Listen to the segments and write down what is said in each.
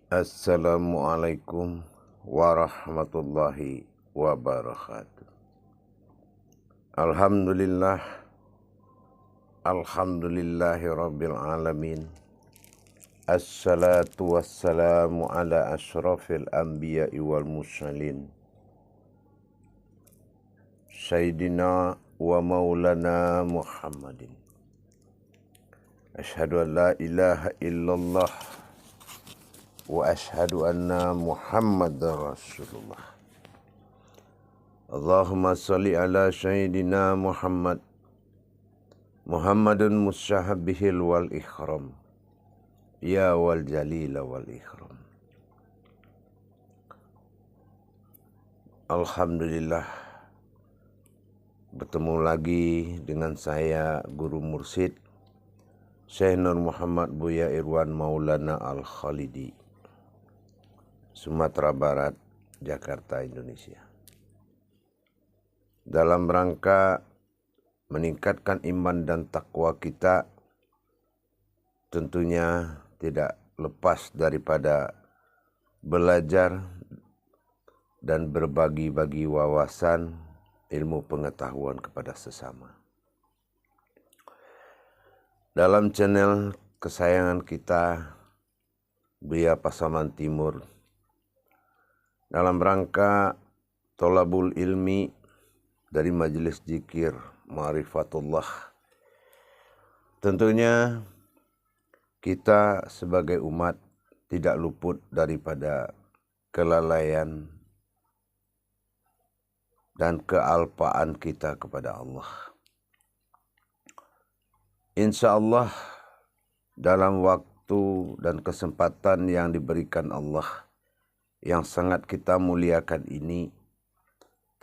Assalamualaikum warahmatullahi wabarakatuh. Alhamdulillah, alhamdulillahi rabbil alamin. Assalatu wassalamu ala ashrafil anbiya'i wal mursalin. Sayyidina wa maulana Muhammadin. Ashhadu an la ilaha illallah wa ashhadu anna Muhammadar Rasulullah. Allahumma salli ala Sayyidina Muhammadun musyahabihil wal ikhram. Ya wal jalila wal ikhram. Alhamdulillah, bertemu lagi dengan saya Guru Mursyid Syekh Nur Muhammad Buya Irwan Maulana Al-Khalidi, Sumatera Barat, Jakarta, Indonesia. Dalam rangka meningkatkan iman dan takwa kita, tentunya tidak lepas daripada belajar dan berbagi-bagi wawasan ilmu pengetahuan kepada sesama. Dalam channel kesayangan kita, Buya Pasaman Timur, dalam rangka tolabul ilmi dari Majelis Zikir Ma'rifatullah, tentunya kita sebagai umat tidak luput daripada kelalaian dan kealpaan kita kepada Allah. Insya Allah dalam waktu dan kesempatan yang diberikan Allah yang sangat kita muliakan ini,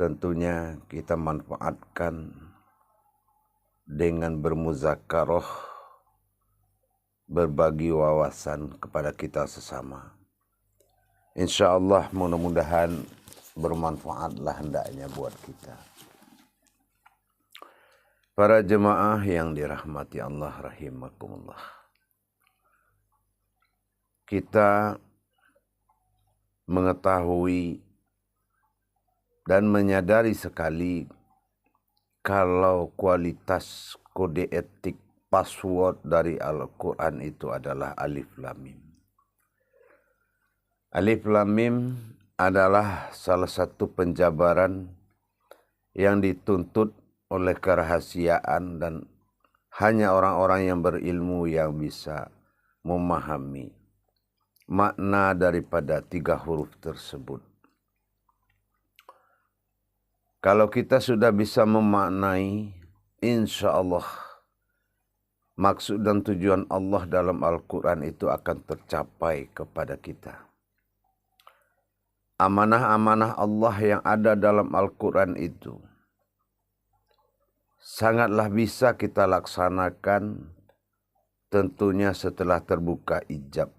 tentunya kita manfaatkan dengan bermuzakarah, berbagi wawasan kepada kita sesama. Insya Allah mudah-mudahan bermanfaatlah hendaknya buat kita. Para jemaah yang dirahmati Allah rahimakumullah. Kita mengetahui dan menyadari sekali kalau kualitas kode etik password dari Al-Quran itu adalah Alif Lam Mim. Alif Lam Mim adalah salah satu penjabaran yang dituntut oleh kerahasiaan dan hanya orang-orang yang berilmu yang bisa memahami makna daripada 3 huruf tersebut. Kalau kita sudah bisa memaknai, insya Allah maksud dan tujuan Allah dalam Al-Quran itu akan tercapai kepada kita. Amanah-amanah Allah yang ada dalam Al-Quran itu sangatlah bisa kita laksanakan tentunya setelah terbuka ijab,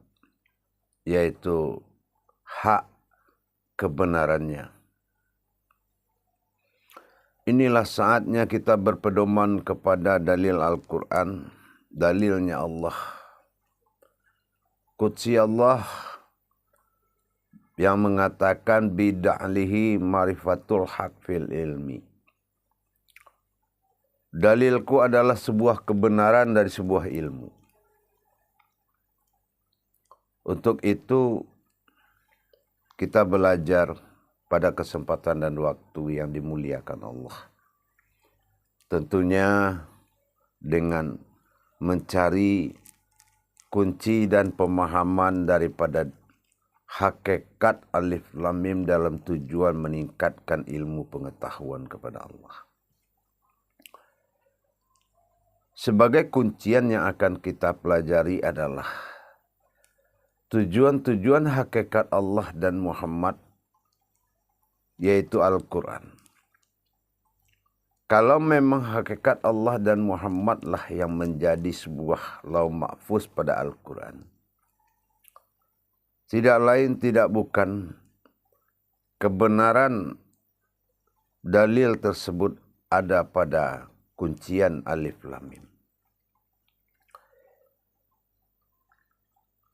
yaitu hak kebenarannya. Inilah saatnya kita berpedoman kepada dalil Al-Quran, dalilnya Allah. Qudsi Allah yang mengatakan bida'lihi marifatul haq fil ilmi. Dalilku adalah sebuah kebenaran dari sebuah ilmu. Untuk itu kita belajar pada kesempatan dan waktu yang dimuliakan Allah. Tentunya dengan mencari kunci dan pemahaman daripada hakikat Alif Lam Mim dalam tujuan meningkatkan ilmu pengetahuan kepada Allah. Sebagai kuncian yang akan kita pelajari adalah tujuan-tujuan hakikat Allah dan Muhammad, yaitu Al-Quran. Kalau memang hakikat Allah dan Muhammadlah yang menjadi sebuah lauh mahfuz pada Al-Quran, tidak lain tidak bukan kebenaran dalil tersebut ada pada kuncian Alif Lam Mim.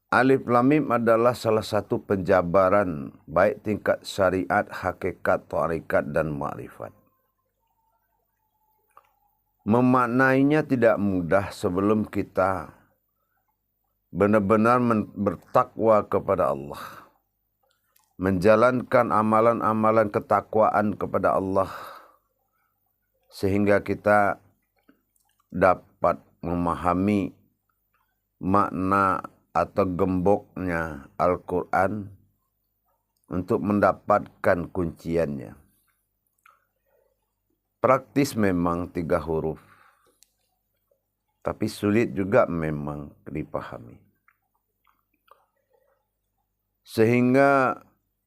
Alif Lam Mim adalah salah satu penjabaran baik tingkat syariat, hakikat, tarekat dan ma'rifat. Memaknainya tidak mudah sebelum kita benar-benar bertakwa kepada Allah. Menjalankan amalan-amalan ketakwaan kepada Allah. Sehingga kita dapat memahami makna atau gemboknya Al-Quran untuk mendapatkan kunciannya. Praktis memang 3 huruf, tapi sulit juga memang dipahami. Sehingga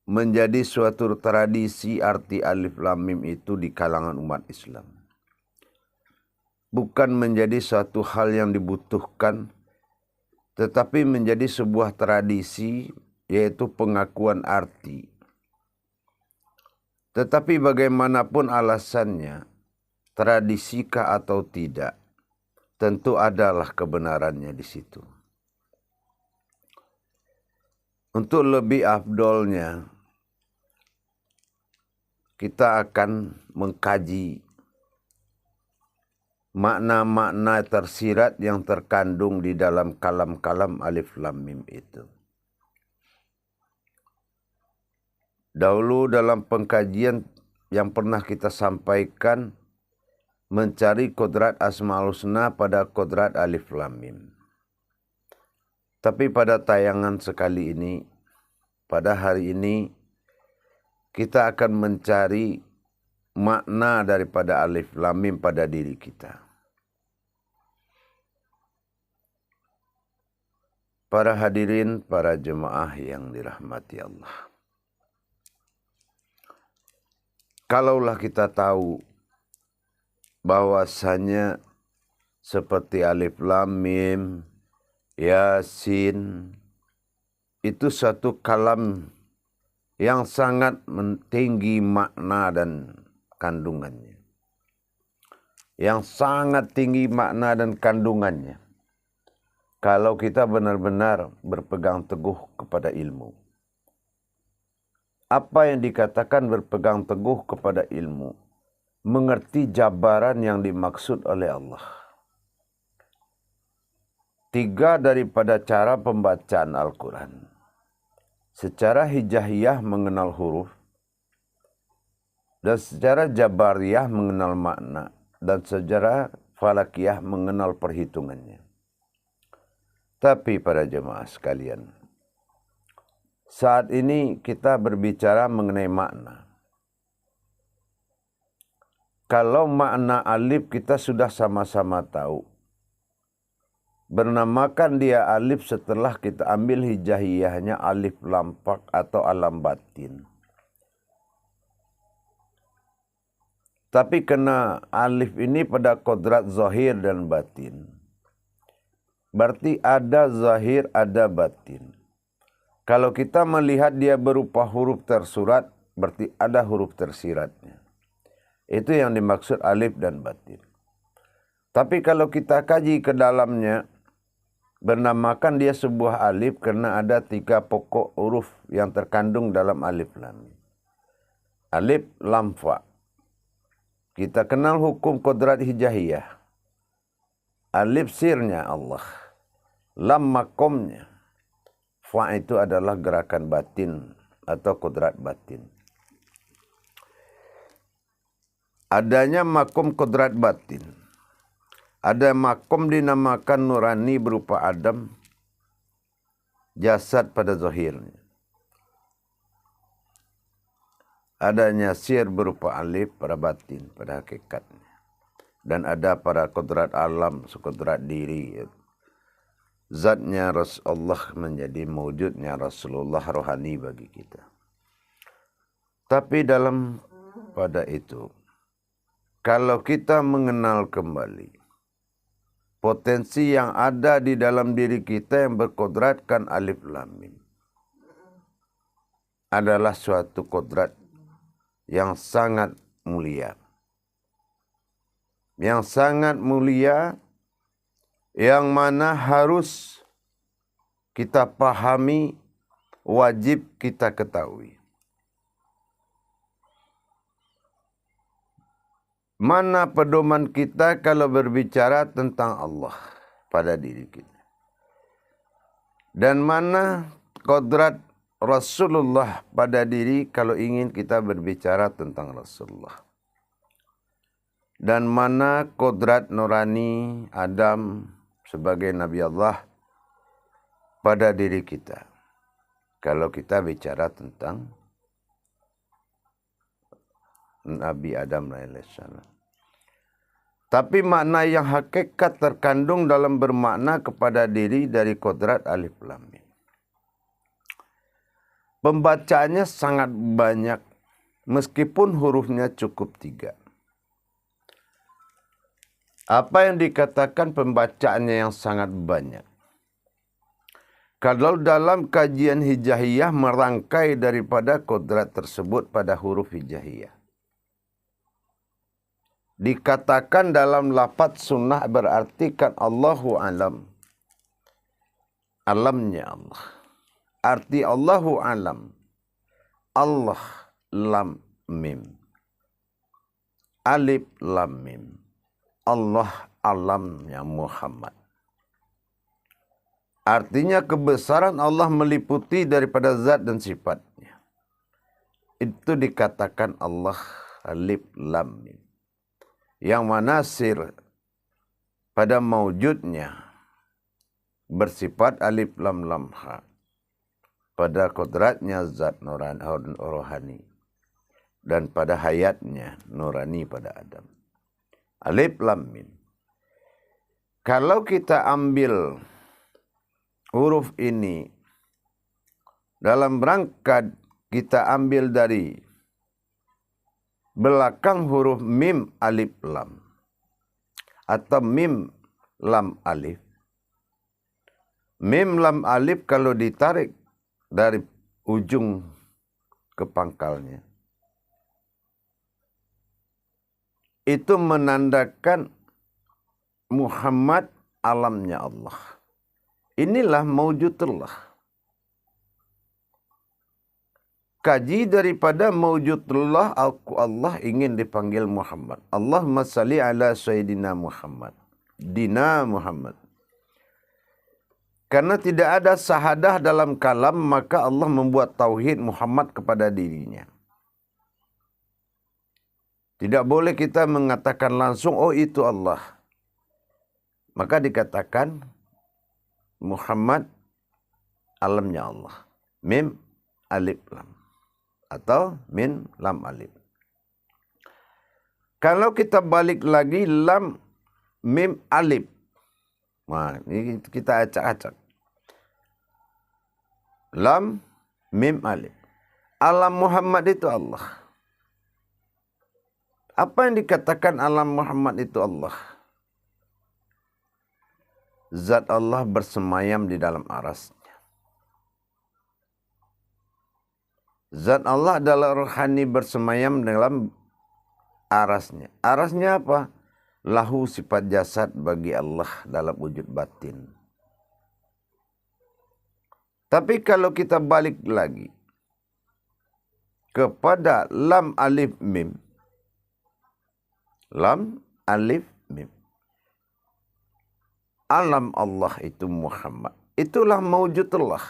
menjadi suatu tradisi arti Alif Lam Mim itu di kalangan umat Islam. Bukan menjadi suatu hal yang dibutuhkan, tetapi menjadi sebuah tradisi, yaitu pengakuan arti. Tetapi bagaimanapun alasannya, tradisikah atau tidak, tentu adalah kebenarannya di situ. Untuk lebih afdolnya, kita akan mengkaji makna-makna tersirat yang terkandung di dalam kalam-kalam Alif Lam Mim itu. Dahulu dalam pengkajian yang pernah kita sampaikan, mencari kodrat Asmaul Husna pada kodrat Alif Lam Mim. Tapi pada tayangan sekali ini, pada hari ini, kita akan mencari makna daripada Alif Lam Mim pada diri kita. Para hadirin, para jemaah yang dirahmati Allah. Kalaulah kita tahu bahwasanya seperti Alif Lam Mim, Yasin, itu satu kalam yang sangat tinggi makna dan kandungannya. Yang sangat tinggi makna dan kandungannya. Kalau kita benar-benar berpegang teguh kepada ilmu. Apa yang dikatakan berpegang teguh kepada ilmu? Mengerti jabaran yang dimaksud oleh Allah. 3 daripada cara pembacaan Al-Quran. Secara hijaiyah mengenal huruf. Dan secara jabariyah mengenal makna. Dan secara falakiyah mengenal perhitungannya. Tapi para jemaah sekalian, saat ini kita berbicara mengenai makna. Kalau makna alif kita sudah sama-sama tahu, bernamakan dia alif setelah kita ambil hijaiyahnya alif lampak atau alam batin. Tapi kena alif ini pada kodrat zahir dan batin. Berarti ada zahir, ada batin. Kalau kita melihat dia berupa huruf tersurat, berarti ada huruf tersiratnya. Itu yang dimaksud alif dan batin. Tapi kalau kita kaji ke dalamnya, bernamakan dia sebuah alif karena ada 3 pokok huruf yang terkandung dalam alif lam. Alif lam fa. Kita kenal hukum kodrat hijaiyah. Alif sirnya Allah. Lam makomnya. Fa itu adalah gerakan batin atau kodrat batin. Adanya makom kodrat batin. Ada makom dinamakan nurani berupa Adam. Jasad pada zahirnya. Adanya sir berupa alif pada batin, pada hakikatnya. Dan ada pada kodrat alam, kodrat diri. Zatnya Rasulullah menjadi mewujudnya Rasulullah rohani bagi kita. Tapi dalam pada itu, kalau kita mengenal kembali potensi yang ada di dalam diri kita yang berkodratkan alif lam mim, adalah suatu kodrat yang sangat mulia. Yang sangat mulia, yang mana harus kita pahami, wajib kita ketahui. Mana pedoman kita kalau berbicara tentang Allah pada diri kita. Dan mana kodrat Rasulullah pada diri kalau ingin kita berbicara tentang Rasulullah. Dan mana kodrat nurani Adam sebagai Nabi Allah pada diri kita. Kalau kita bicara tentang Nabi Adam alaihissalam. Tapi makna yang hakikat terkandung dalam bermakna kepada diri dari kodrat alif lam mim. Pembacaannya sangat banyak, meskipun hurufnya cukup 3. Apa yang dikatakan pembacaannya yang sangat banyak? Kalau dalam kajian hijaiyah merangkai daripada kodrat tersebut pada huruf hijaiyah. Dikatakan dalam lafaz sunnah berarti kan Allahu alam. Alamnya Allah. Arti Allahu alam. Allah lam mim. Alif lam mim. Allah alamnya Muhammad. Artinya kebesaran Allah meliputi daripada zat dan sifatnya. Itu dikatakan Allah alif lam mim. Yang mana sir pada maujudnya bersifat alif lam lam ha. Pada kodratnya zat rohani. Dan pada hayatnya nurani pada Adam. Alif lam mim. Kalau kita ambil huruf ini dalam rangka kita ambil dari belakang huruf mim alif lam atau mim lam alif. Mim lam alif kalau ditarik dari ujung ke pangkalnya, itu menandakan Muhammad alamnya Allah. Inilah maujudullah. Kaji daripada maujudullah, Allah ingin dipanggil Muhammad. Allahumma salli ala Sayyidina Muhammad. Dina Muhammad. Karena tidak ada sahadah dalam kalam, maka Allah membuat tauhid Muhammad kepada dirinya. Tidak boleh kita mengatakan langsung, oh itu Allah. Maka dikatakan Muhammad alamnya Allah. Mim alif lam. Atau min lam alif. Kalau kita balik lagi lam mim alif. Nah, ini kita acak-acak. Lam mim alif. Alam Muhammad itu Allah. Apa yang dikatakan alam Muhammad itu Allah? Zat Allah bersemayam di dalam arasnya. Zat Allah adalah rohani bersemayam dalam arasnya. Arasnya apa? Lahu sifat jasad bagi Allah dalam wujud batin. Tapi kalau kita balik lagi kepada lam alif mim. Lam alif mim. Alam Allah itu Muhammad. Itulah maujudullah.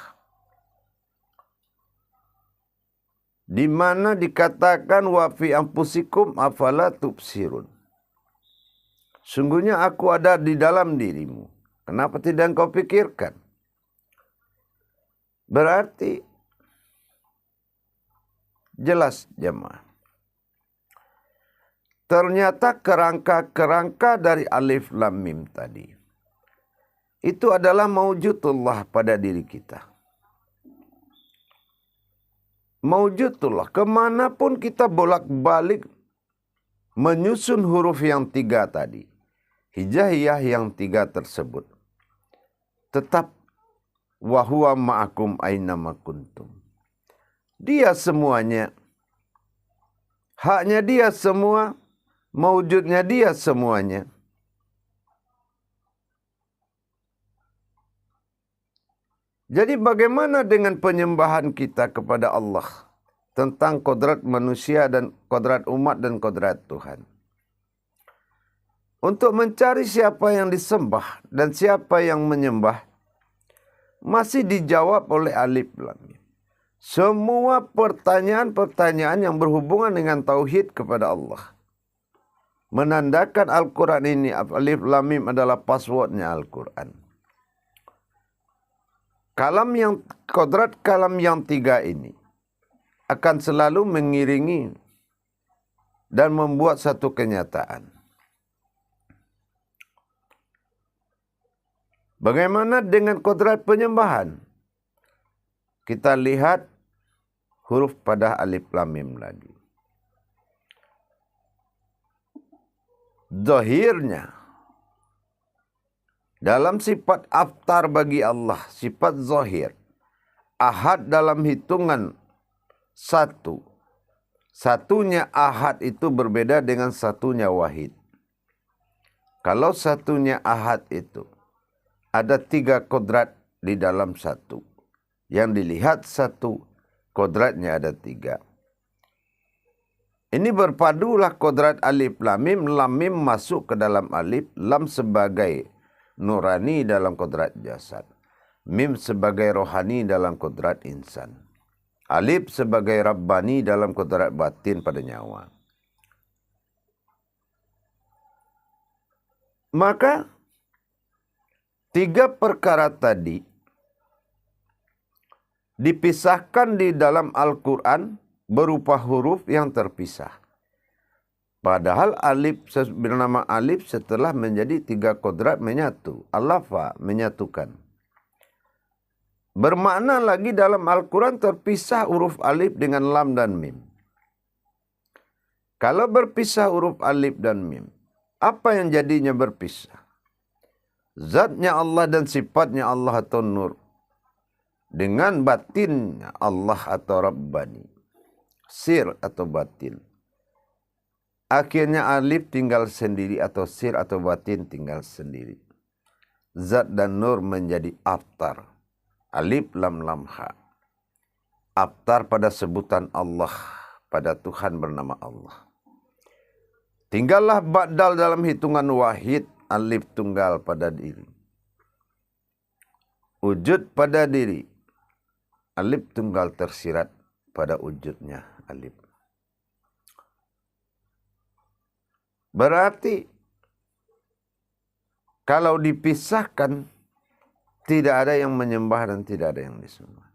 Di mana dikatakan wa fi anfusikum afala tubsirun. Sungguhnya aku ada di dalam dirimu. Kenapa tidak engkau pikirkan? Berarti jelas jemaah. Ternyata kerangka-kerangka dari alif lam mim tadi itu adalah maujudullah pada diri kita. Maujudullah, kemanapun kita bolak-balik menyusun huruf yang 3 tadi, hijaiyah yang 3 tersebut, tetap wahuwa ma'akum ainama kuntum. Dia semuanya, haknya dia semua, maujudnya dia semuanya. Jadi bagaimana dengan penyembahan kita kepada Allah tentang kodrat manusia dan kodrat umat dan kodrat Tuhan? Untuk mencari siapa yang disembah dan siapa yang menyembah, masih dijawab oleh alif lam mim. Semua pertanyaan-pertanyaan yang berhubungan dengan tauhid kepada Allah. Menandakan Al-Quran ini, alif lam mim adalah passwordnya Al-Quran. Kodrat kalam yang tiga ini akan selalu mengiringi dan membuat satu kenyataan. Bagaimana dengan kodrat penyembahan? Kita lihat huruf pada alif lam mim lagi. Zahirnya, dalam sifat aftar bagi Allah, sifat zahir, ahad dalam hitungan satu. Satunya ahad itu berbeda dengan satunya wahid. Kalau satunya ahad itu, ada 3 kodrat di dalam satu. Yang dilihat satu, kodratnya ada 3. Ini berpadulah kodrat alif lam mim masuk ke dalam alif, lam sebagai nurani dalam kodrat jasad, mim sebagai rohani dalam kodrat insan, alif sebagai rabbani dalam kodrat batin pada nyawa. Maka 3 perkara tadi dipisahkan di dalam Al-Quran berupa huruf yang terpisah. Padahal alif bernama alif setelah menjadi 3 kodrat menyatu. Alafa menyatukan. Bermakna lagi dalam Al-Quran terpisah huruf alif dengan lam dan mim. Kalau berpisah huruf alif dan mim, apa yang jadinya berpisah? Zatnya Allah dan sifatnya Allah atau nur dengan batinnya Allah atau Rabbani, sir atau batin. Akhirnya alif tinggal sendiri atau sir atau batin tinggal sendiri. Zat dan nur menjadi aftar. Alif lam lam ha. Aftar pada sebutan Allah, pada Tuhan bernama Allah. Tinggallah ba'dal dalam hitungan wahid, alif tunggal pada diri. Wujud pada diri, alif tunggal tersirat pada wujudnya alif. Berarti kalau dipisahkan tidak ada yang menyembah dan tidak ada yang disembah.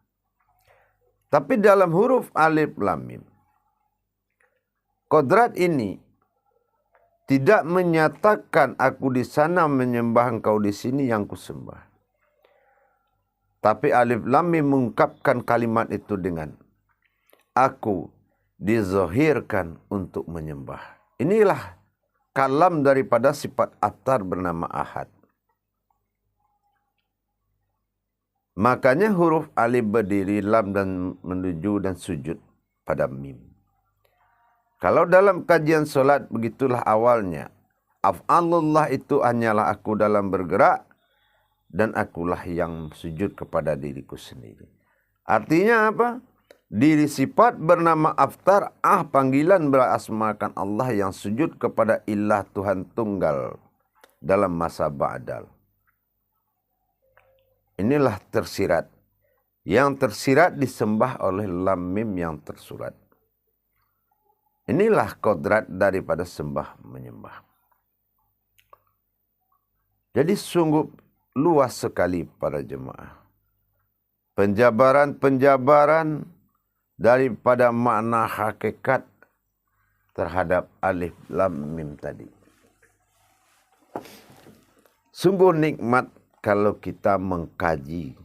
Tapi dalam huruf alif lam mim, kodrat ini tidak menyatakan aku di sana menyembah engkau di sini yang kusembah. Tapi alif lam mim mengungkapkan kalimat itu dengan aku dizahirkan untuk menyembah. Inilah kalam daripada sifat aftar bernama ahad. Makanya huruf alif berdiri, lam dan menuju dan sujud pada mim. Kalau dalam kajian solat begitulah awalnya. Af'alullah itu hanyalah aku dalam bergerak dan akulah yang sujud kepada diriku sendiri. Artinya apa? Diri sifat bernama aftar, panggilan berasmakan Allah yang sujud kepada ilah Tuhan tunggal dalam masa ba'dal. Inilah tersirat. Yang tersirat disembah oleh lam mim yang tersurat. Inilah kodrat daripada sembah menyembah. Jadi sungguh luas sekali para jemaah. Penjabaran daripada makna hakikat terhadap alif lam mim tadi. Sungguh nikmat kalau kita mengkaji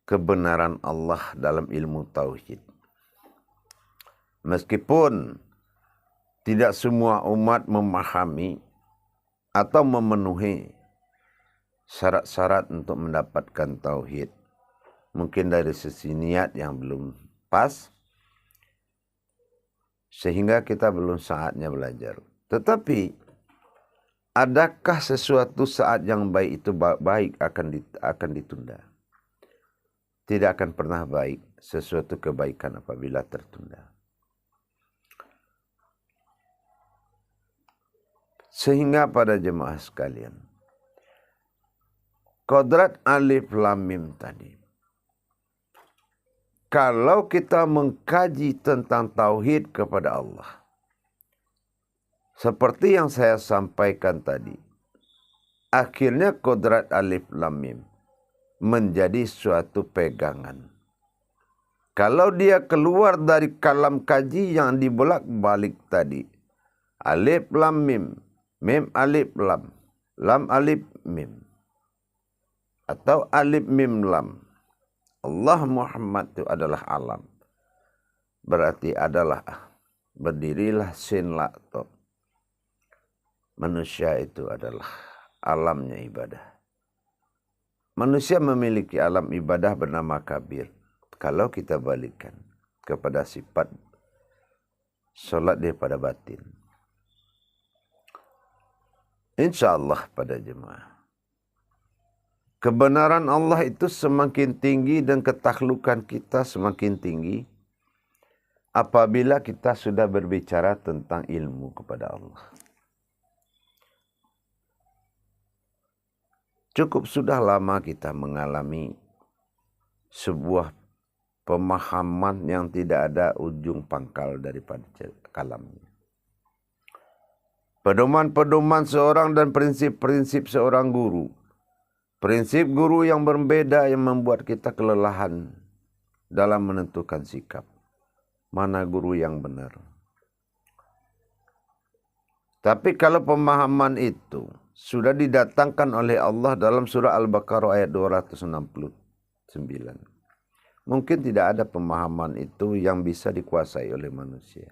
kebenaran Allah dalam ilmu tauhid. Meskipun tidak semua umat memahami atau memenuhi syarat-syarat untuk mendapatkan tauhid. Mungkin dari sisi niat yang belum pas, sehingga kita belum saatnya belajar. Tetapi, adakah sesuatu saat yang baik itu baik akan ditunda? tidak akan pernah baik sesuatu kebaikan apabila tertunda. Sehingga pada jemaah sekalian, kodrat alif lam mim tadi, kalau kita mengkaji tentang tauhid kepada Allah, seperti yang saya sampaikan tadi, akhirnya kodrat alif lam mim menjadi suatu pegangan. Kalau dia keluar dari kalam kaji yang dibolak-balik tadi, alif lam mim, mim alif lam alif mim, atau alif mim lam, Allah Muhammad itu adalah alam, berarti adalah berdirilah sin la to. Manusia itu adalah alamnya ibadah. Manusia memiliki alam ibadah bernama kabir. Kalau kita balikkan kepada sifat solat daripada batin, insya Allah pada jemaah, kebenaran Allah itu semakin tinggi dan ketaklukan kita semakin tinggi apabila kita sudah berbicara tentang ilmu kepada Allah. Cukup sudah lama kita mengalami sebuah pemahaman yang tidak ada ujung pangkal daripada kalamnya. Pedoman-pedoman seorang dan prinsip-prinsip seorang guru. Prinsip guru yang berbeda yang membuat kita kelelahan dalam menentukan sikap. Mana guru yang benar. Tapi kalau pemahaman itu sudah didatangkan oleh Allah dalam surah Al-Baqarah ayat 269. Mungkin tidak ada pemahaman itu yang bisa dikuasai oleh manusia.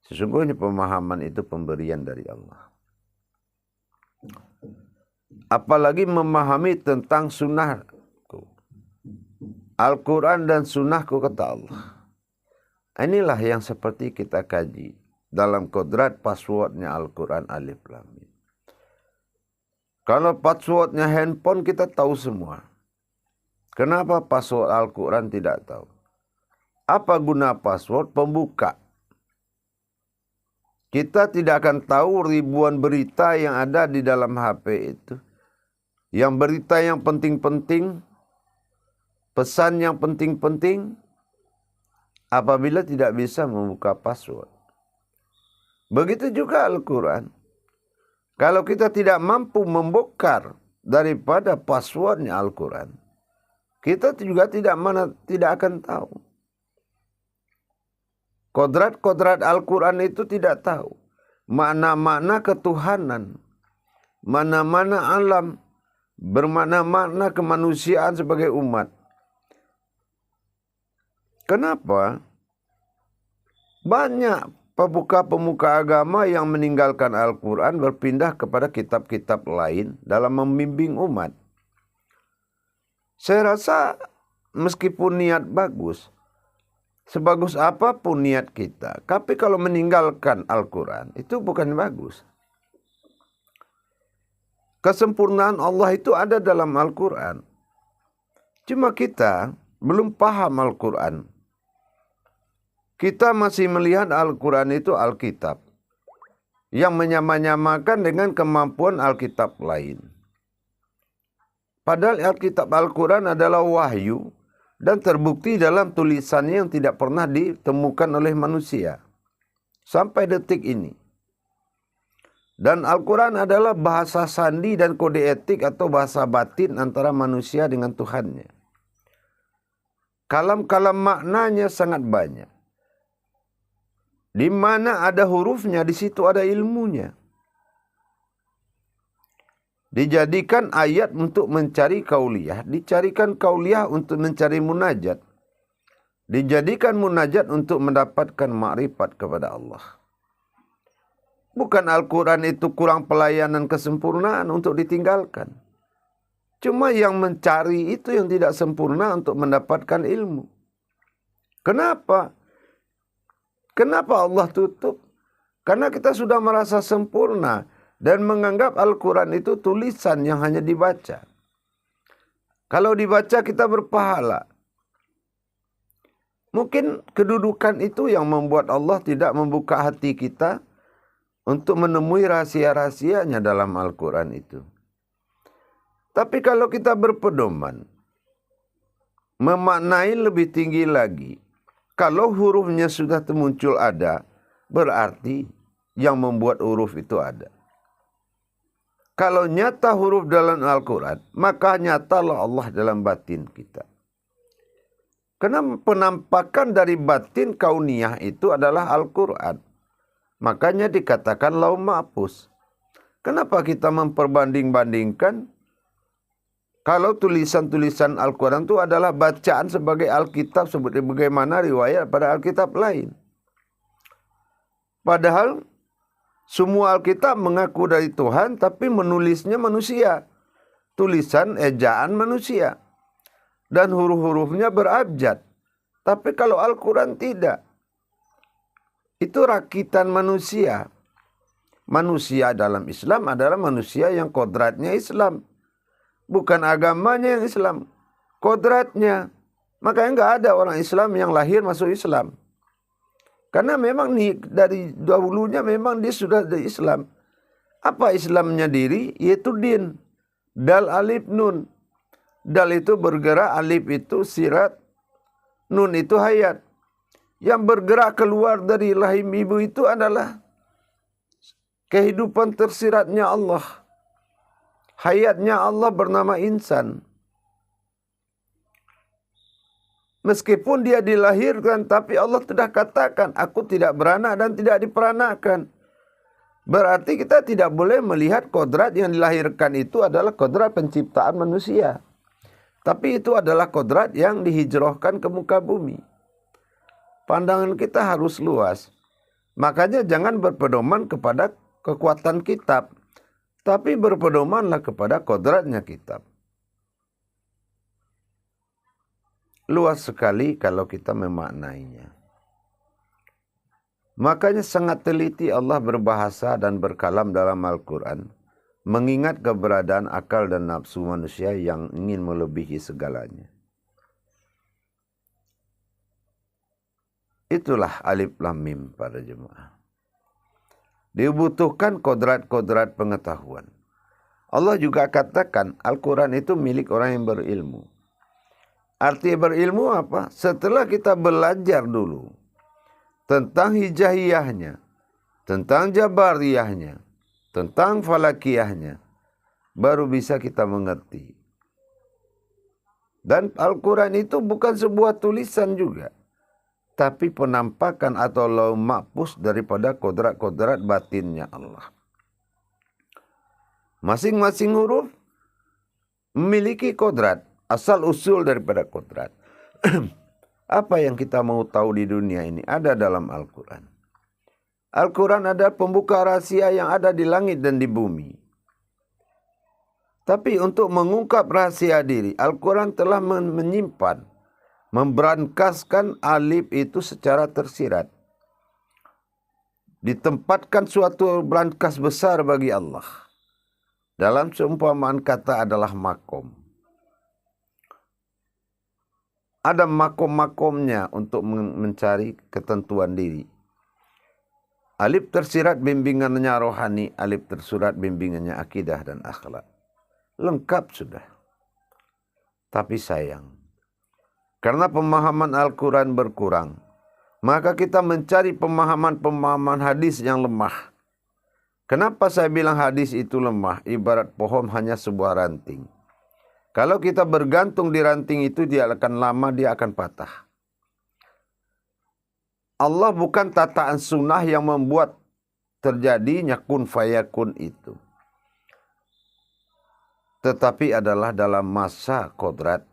Sesungguhnya pemahaman itu pemberian dari Allah. Apalagi memahami tentang sunnahku. Al-Quran dan sunnahku kata Allah. Inilah yang seperti kita kaji dalam kodrat passwordnya Al-Quran alif lam mim. Kalau passwordnya handphone kita tahu semua. Kenapa password Al-Quran tidak tahu? Apa guna password? Pembuka. Kita tidak akan tahu ribuan berita yang ada di dalam HP itu. Yang berita yang penting-penting, pesan yang penting-penting, apabila tidak bisa membuka password. Begitu juga Al-Quran. Kalau kita tidak mampu membongkar daripada passwordnya Al-Quran, kita juga tidak akan tahu. Kodrat-kodrat Al-Quran itu tidak tahu. Makna-makna ketuhanan. Mana-mana alam. Bermakna-makna kemanusiaan sebagai umat. Kenapa? Banyak pemuka-pemuka agama yang meninggalkan Al-Quran berpindah kepada kitab-kitab lain dalam membimbing umat. Saya rasa meskipun niat bagus, sebagus apapun niat kita, tapi kalau meninggalkan Al-Quran itu bukan bagus. Kesempurnaan Allah itu ada dalam Al-Quran. Cuma kita belum paham Al-Quran. Kita masih melihat Al-Quran itu Alkitab yang menyamanyamakan dengan kemampuan Alkitab lain. Padahal Alkitab Al-Quran adalah wahyu dan terbukti dalam tulisannya yang tidak pernah ditemukan oleh manusia sampai detik ini. Dan Al-Quran adalah bahasa sandi dan kode etik atau bahasa batin antara manusia dengan Tuhannya. Kalam-kalam maknanya sangat banyak. Di mana ada hurufnya, di situ ada ilmunya. Dijadikan ayat untuk mencari kauliyah, dicarikan kauliyah untuk mencari munajat. Dijadikan munajat untuk mendapatkan makrifat kepada Allah. Bukan Al-Quran itu kurang pelayanan kesempurnaan untuk ditinggalkan. Cuma yang mencari itu yang tidak sempurna untuk mendapatkan ilmu. Kenapa? Kenapa Allah tutup? Karena kita sudah merasa sempurna dan menganggap Al-Quran itu tulisan yang hanya dibaca. Kalau dibaca kita berpahala. Mungkin kedudukan itu yang membuat Allah tidak membuka hati kita untuk menemui rahasia-rahasianya dalam Al-Quran itu. Tapi kalau kita berpedoman, memaknai lebih tinggi lagi, kalau hurufnya sudah muncul ada, berarti yang membuat huruf itu ada. Kalau nyata huruf dalam Al-Quran, maka nyatalah Allah dalam batin kita. Karena penampakan dari batin kauniyah itu adalah Al-Quran. Makanya dikatakan Lauh Mahfuz. Kenapa kita memperbanding-bandingkan? Kalau tulisan-tulisan Al-Quran itu adalah bacaan sebagai Alkitab, seperti bagaimana riwayat pada Alkitab lain. Padahal semua Alkitab mengaku dari Tuhan, tapi menulisnya manusia. Tulisan ejaan manusia. Dan huruf-hurufnya berabjad. Tapi kalau Al-Quran tidak. Itu rakitan manusia. Manusia dalam Islam adalah manusia yang kodratnya Islam. Bukan agamanya yang Islam. Kodratnya. Makanya nggak ada orang Islam yang lahir masuk Islam. Karena memang dari dahulunya memang dia sudah dari Islam. Apa Islamnya diri? Yaitu din. Dal, alif, nun. Dal itu bergerak, alif itu sirat, nun itu hayat. Yang bergerak keluar dari rahim ibu itu adalah kehidupan tersiratnya Allah. Hayatnya Allah bernama insan. Meskipun dia dilahirkan, tapi Allah sudah katakan, aku tidak beranak dan tidak diperanakan. Berarti kita tidak boleh melihat kodrat yang dilahirkan itu adalah kodrat penciptaan manusia. Tapi itu adalah kodrat yang dihijrahkan ke muka bumi. Pandangan kita harus luas. Makanya jangan berpedoman kepada kekuatan kitab. Tapi berpedomanlah kepada kodratnya kitab. Luas sekali kalau kita memaknainya. Makanya sangat teliti Allah berbahasa dan berkalam dalam Al-Quran. Mengingat keberadaan akal dan nafsu manusia yang ingin melebihi segalanya. Itulah alif lam mim para jemaah. Dibutuhkan kodrat-kodrat pengetahuan. Allah juga katakan Al-Quran itu milik orang yang berilmu. Arti berilmu apa? Setelah kita belajar dulu tentang hijaiyahnya, tentang jabariyahnya, tentang falakiyahnya, baru bisa kita mengerti. Dan Al-Quran itu bukan sebuah tulisan juga, tapi penampakan atau lauh mahfuz daripada kodrat-kodrat batinnya Allah. Masing-masing huruf memiliki kodrat, asal usul daripada kodrat. Apa yang kita mau tahu di dunia ini ada dalam Al-Quran. Al-Quran adalah pembuka rahasia yang ada di langit dan di bumi. Tapi untuk mengungkap rahasia diri, Al-Quran telah menyimpan, memberangkaskan alif itu secara tersirat. Ditempatkan suatu berangkas besar bagi Allah. Dalam seumpamaan kata adalah makom. Ada makom-makomnya untuk mencari ketentuan diri. Alif tersirat bimbingannya rohani, alif tersurat bimbingannya akidah dan akhlak. Lengkap sudah. Tapi sayang, karena pemahaman Al-Quran berkurang, maka kita mencari pemahaman-pemahaman hadis yang lemah. Kenapa saya bilang hadis itu lemah? Ibarat pohon hanya sebuah ranting. Kalau kita bergantung di ranting itu, dia akan lama, dia akan patah. Allah bukan tataan sunnah yang membuat terjadinya kun fayakun itu. Tetapi adalah dalam masa kodrat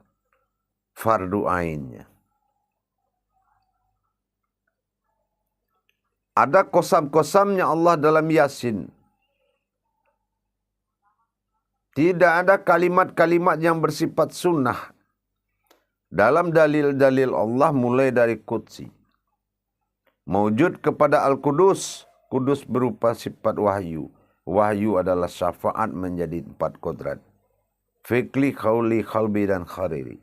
fardu ainnya. Ada kosam-kosamnya Allah dalam Yasin. Tidak ada kalimat-kalimat yang bersifat sunnah dalam dalil-dalil Allah mulai dari Qudsi. Mewujud kepada Al-Qudus. Kudus berupa sifat wahyu. Wahyu adalah syafaat menjadi 4 kodrat. Fikli, khawli, khalbi, dan khariri.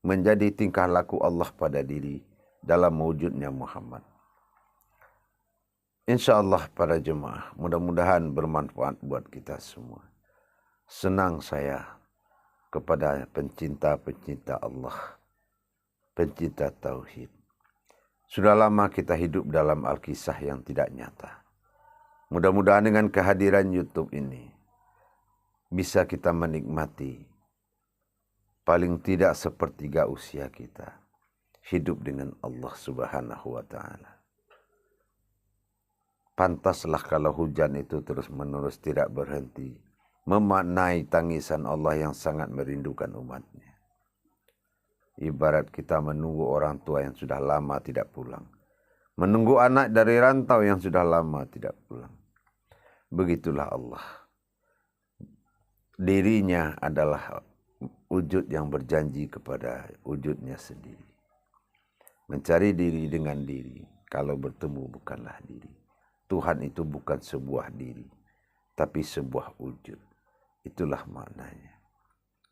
Menjadi tingkah laku Allah pada diri dalam wujudnya Muhammad. InsyaAllah para jemaah, mudah-mudahan bermanfaat buat kita semua. Senang saya kepada pencinta-pencinta Allah, pencinta Tauhid. Sudah lama kita hidup dalam Alkisah yang tidak nyata. Mudah-mudahan dengan kehadiran YouTube ini, bisa kita menikmati paling tidak sepertiga usia kita hidup dengan Allah Subhanahu wa Ta'ala. Pantaslah kalau hujan itu terus-menerus tidak berhenti, memaknai tangisan Allah yang sangat merindukan umatnya. Ibarat kita menunggu orang tua yang sudah lama tidak pulang, menunggu anak dari rantau yang sudah lama tidak pulang. Begitulah Allah. Dirinya adalah wujud yang berjanji kepada wujudnya sendiri. Mencari diri dengan diri, kalau bertemu bukanlah diri. Tuhan itu bukan sebuah diri, tapi sebuah wujud. Itulah maknanya.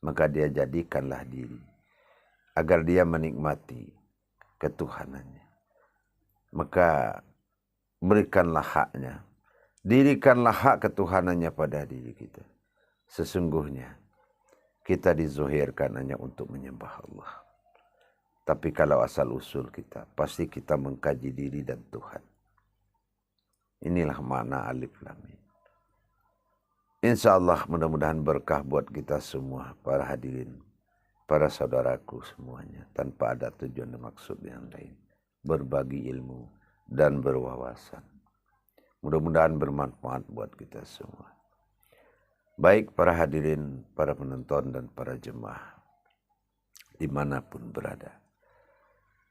Maka dia jadikanlah diri, agar dia menikmati ketuhanannya. Maka berikanlah haknya. Dirikanlah hak ketuhanannya pada diri kita. Sesungguhnya kita dizuhirkan hanya untuk menyembah Allah. Tapi kalau asal usul kita, pasti kita mengkaji diri dan Tuhan. Inilah makna alif lam mim. InsyaAllah mudah-mudahan berkah buat kita semua, para hadirin, para saudaraku semuanya, tanpa ada tujuan dan maksud yang lain. Berbagi ilmu dan berwawasan. Mudah-mudahan bermanfaat buat kita semua. Baik para hadirin, para penonton, dan para jemaah, dimanapun berada.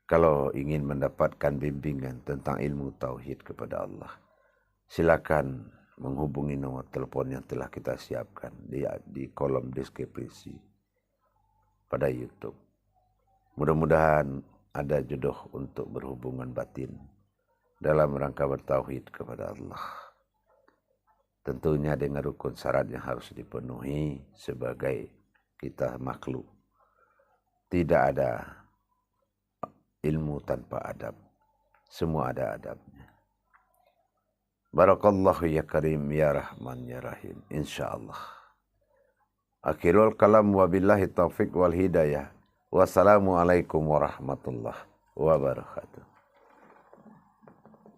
Kalau ingin mendapatkan bimbingan tentang ilmu tauhid kepada Allah, silakan menghubungi nomor telepon yang telah kita siapkan di kolom deskripsi pada YouTube. Mudah-mudahan ada jodoh untuk berhubungan batin dalam rangka bertauhid kepada Allah. Tentunya dengan rukun syarat yang harus dipenuhi sebagai kita makhluk. Tidak ada ilmu tanpa adab. Semua ada adabnya. Barakallahu ya karim ya rahman ya rahim. InsyaAllah. Akhirul kalam wabillahi taufiq wal hidayah. Wassalamualaikum warahmatullahi wabarakatuh.